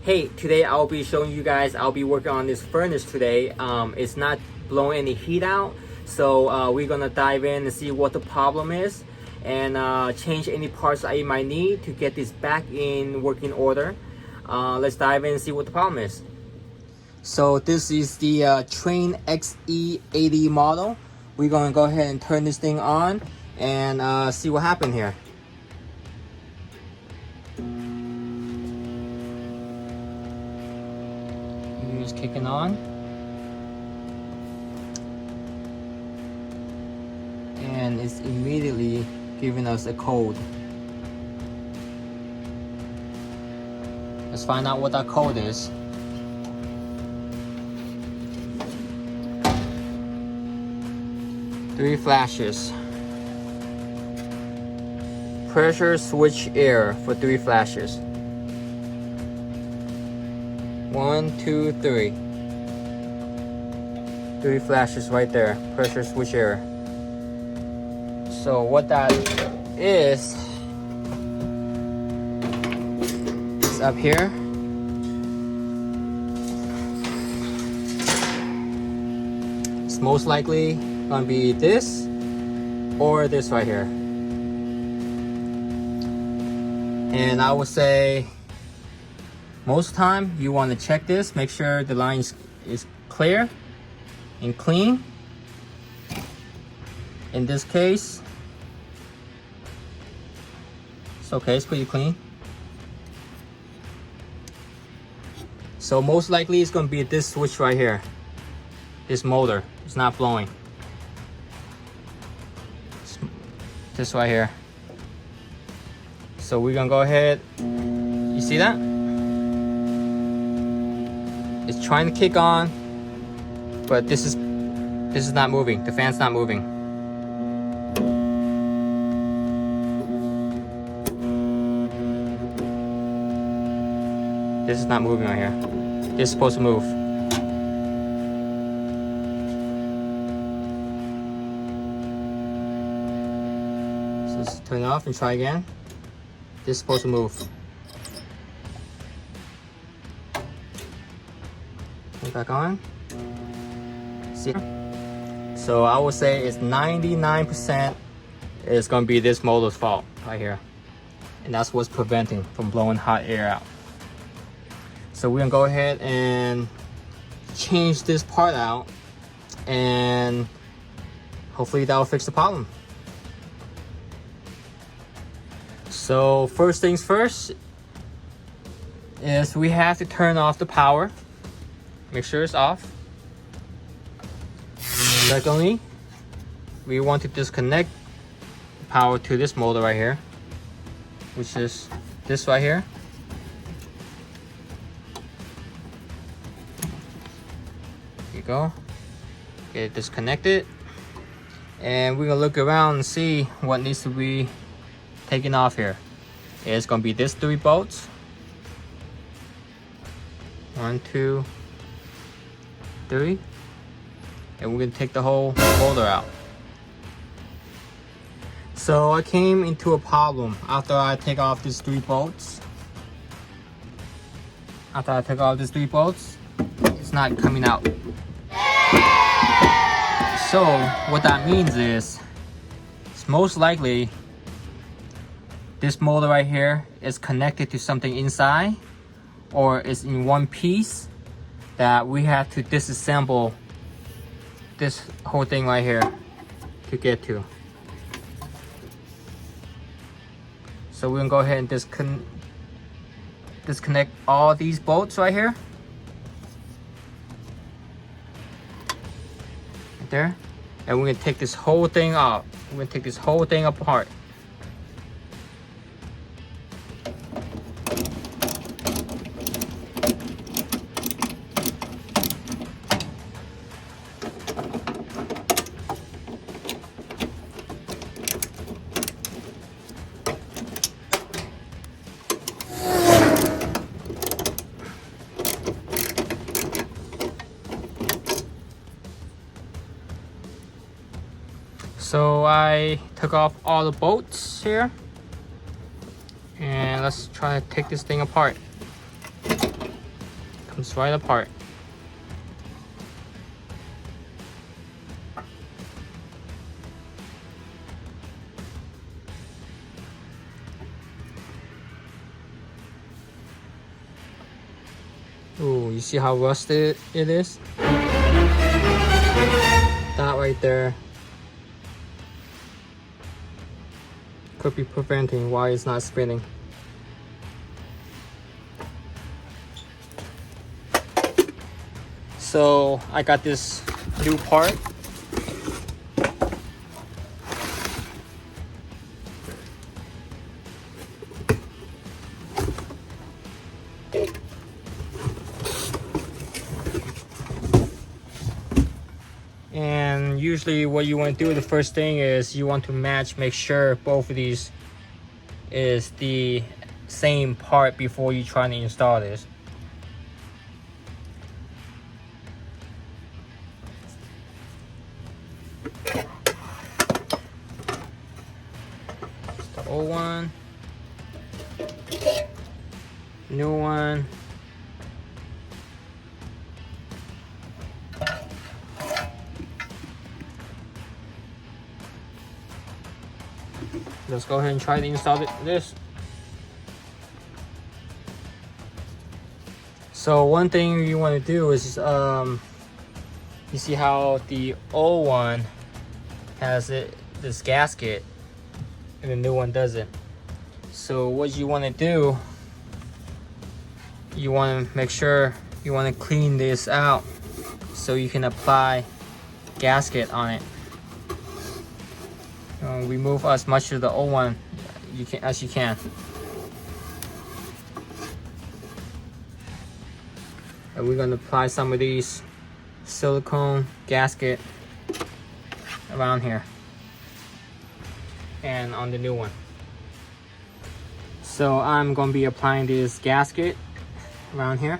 Hey, today I'll be showing you guys, I'll be working on this furnace today. It's not blowing any heat out, so we're gonna dive in and see what the problem is and change any parts I might need to get this back in working order. Let's dive in and see what the problem is. So this is the TRANE XE80 model. We're gonna go ahead and turn this thing on and see what happened here. It's kicking on, and it's immediately giving us a code. Let's find out what that code is. Three flashes. Pressure switch error for 3 flashes. 1, 2, 3. 3 flashes right there. Pressure switch error. So what that is up here. It's most likely gonna be this or this right here. And I would say most of the time you want to check this, make sure the line is clear and clean. In this case, it's okay, it's pretty clean. So most likely it's going to be this switch right here. This motor is not blowing. This right here. So we're going to go ahead. You see that? It's trying to kick on, but this is not moving. The fan's not moving. This is not moving right here. This is supposed to move. So let's turn it off and try again. This is supposed to move. Back on. See? So I would say it's 99% is going to be this motor's fault right here. And that's what's preventing from blowing hot air out. So we're going to go ahead and change this part out, and hopefully that will fix the problem. So first things first is we have to turn off the power. Make sure it's off. Secondly, we want to disconnect the power to this motor right here, which is this right here. There you go. Get it disconnected. And we're gonna look around and see what needs to be taken off here. It's gonna be this 3 bolts. 1, 2, 3, and we're gonna take the whole motor out. So I came into a problem after I take off these 3 bolts. After I take off these 3 bolts, it's not coming out. So what that means is it's most likely this motor right here is connected to something inside, or it's in one piece that we have to disassemble this whole thing right here to get to. So we're gonna go ahead and disconnect all these bolts right here. Right there. And we're gonna take this whole thing off. We're gonna take this whole thing apart. So I took off all the bolts here, and let's try to take this thing apart. comes right apart. Ooh, you see how rusted it is? That right there could be preventing why it's not spinning. So I got this new part. And usually what you want to do, the first thing is you want to make sure both of these is the same part before you try to install this. It's the old one, new one. Let's go ahead and try to install this. So one thing you want to do is, you see how the old one has this gasket and the new one doesn't. So what you want to do, you want to make sure you want to clean this out so you can apply gasket on it. Remove as much of the old one as you can. And we're going to apply some of these silicone gasket around here and on the new one. So I'm going to be applying this gasket around here.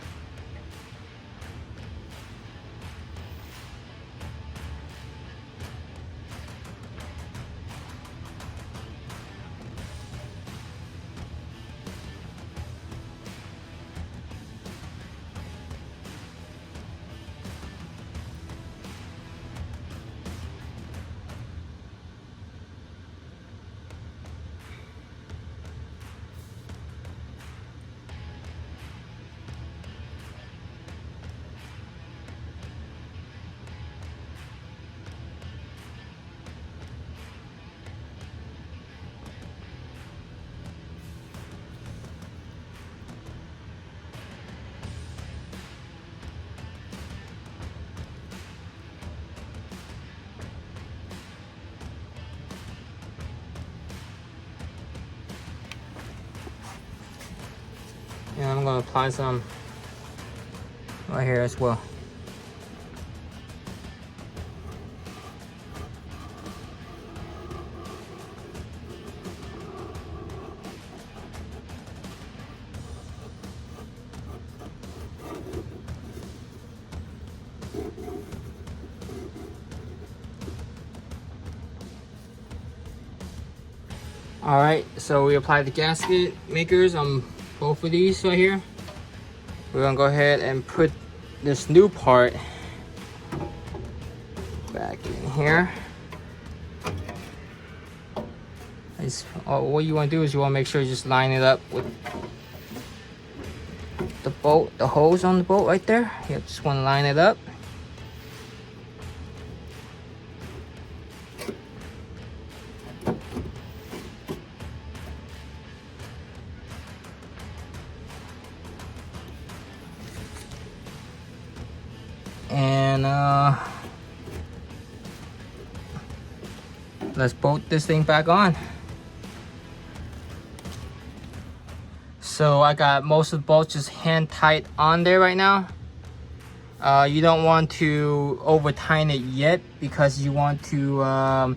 And I'm going to apply some right here as well. Alright, so we applied the gasket makers on both of these right here. We're gonna go ahead and put this new part back in here. What you want to do is you want to make sure you just line it up with the bolt, the hose on the bolt right there. You just want to line it up. And let's bolt this thing back on. So I got most of the bolts just hand tight on there right now. You don't want to over tighten it yet because you want to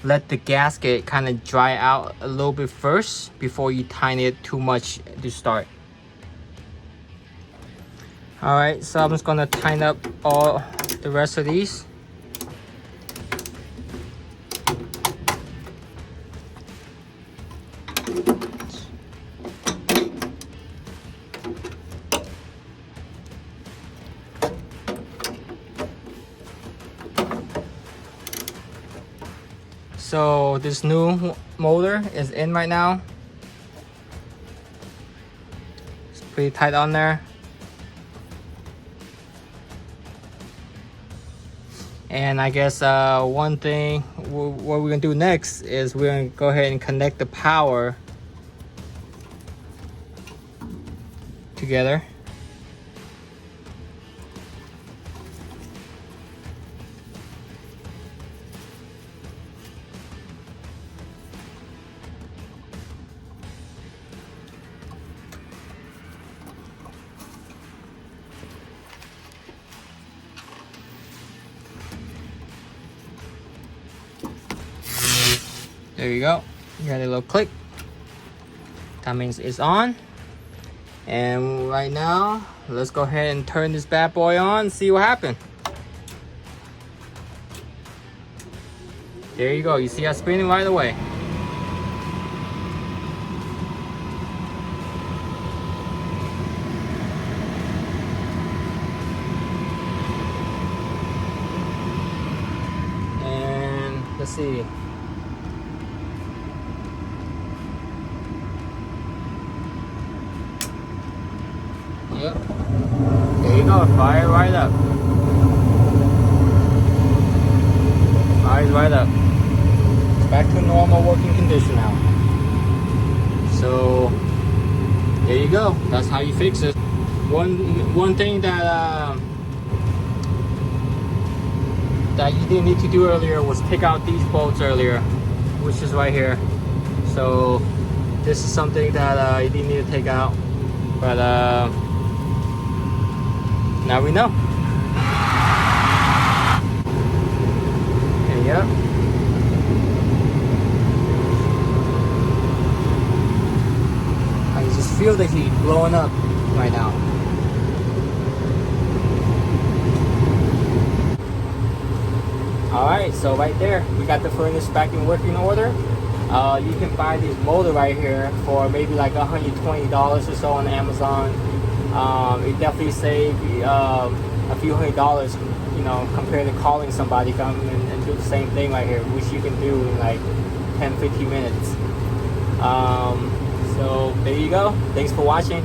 let the gasket kind of dry out a little bit first before you tighten it too much to start. Alright, so I'm just gonna tighten up all the rest of these. So this new motor is in right now. It's pretty tight on there. And I guess one thing what we're gonna do next is we're gonna go ahead and connect the power together. There you go. You got a little click. That means it's on. And right now, let's go ahead and turn this bad boy on and see what happened. There you go. You see us spinning right away. And let's see. Yep. There you go. Fire right up. Fire right up. It's back to normal working condition now. So there you go. That's how you fix it. One thing that that you didn't need to do earlier was take out these bolts earlier, which is right here. So this is something that you didn't need to take out, but now we know. There you go. I can just feel the heat blowing up right now. Alright, so right there, we got the furnace back in working order. You can buy this motor right here for maybe like $120 or so on Amazon. It definitely saves a few $100s, you know, compared to calling somebody come and do the same thing right here, which you can do in like 10-15 minutes. So there you go. Thanks for watching.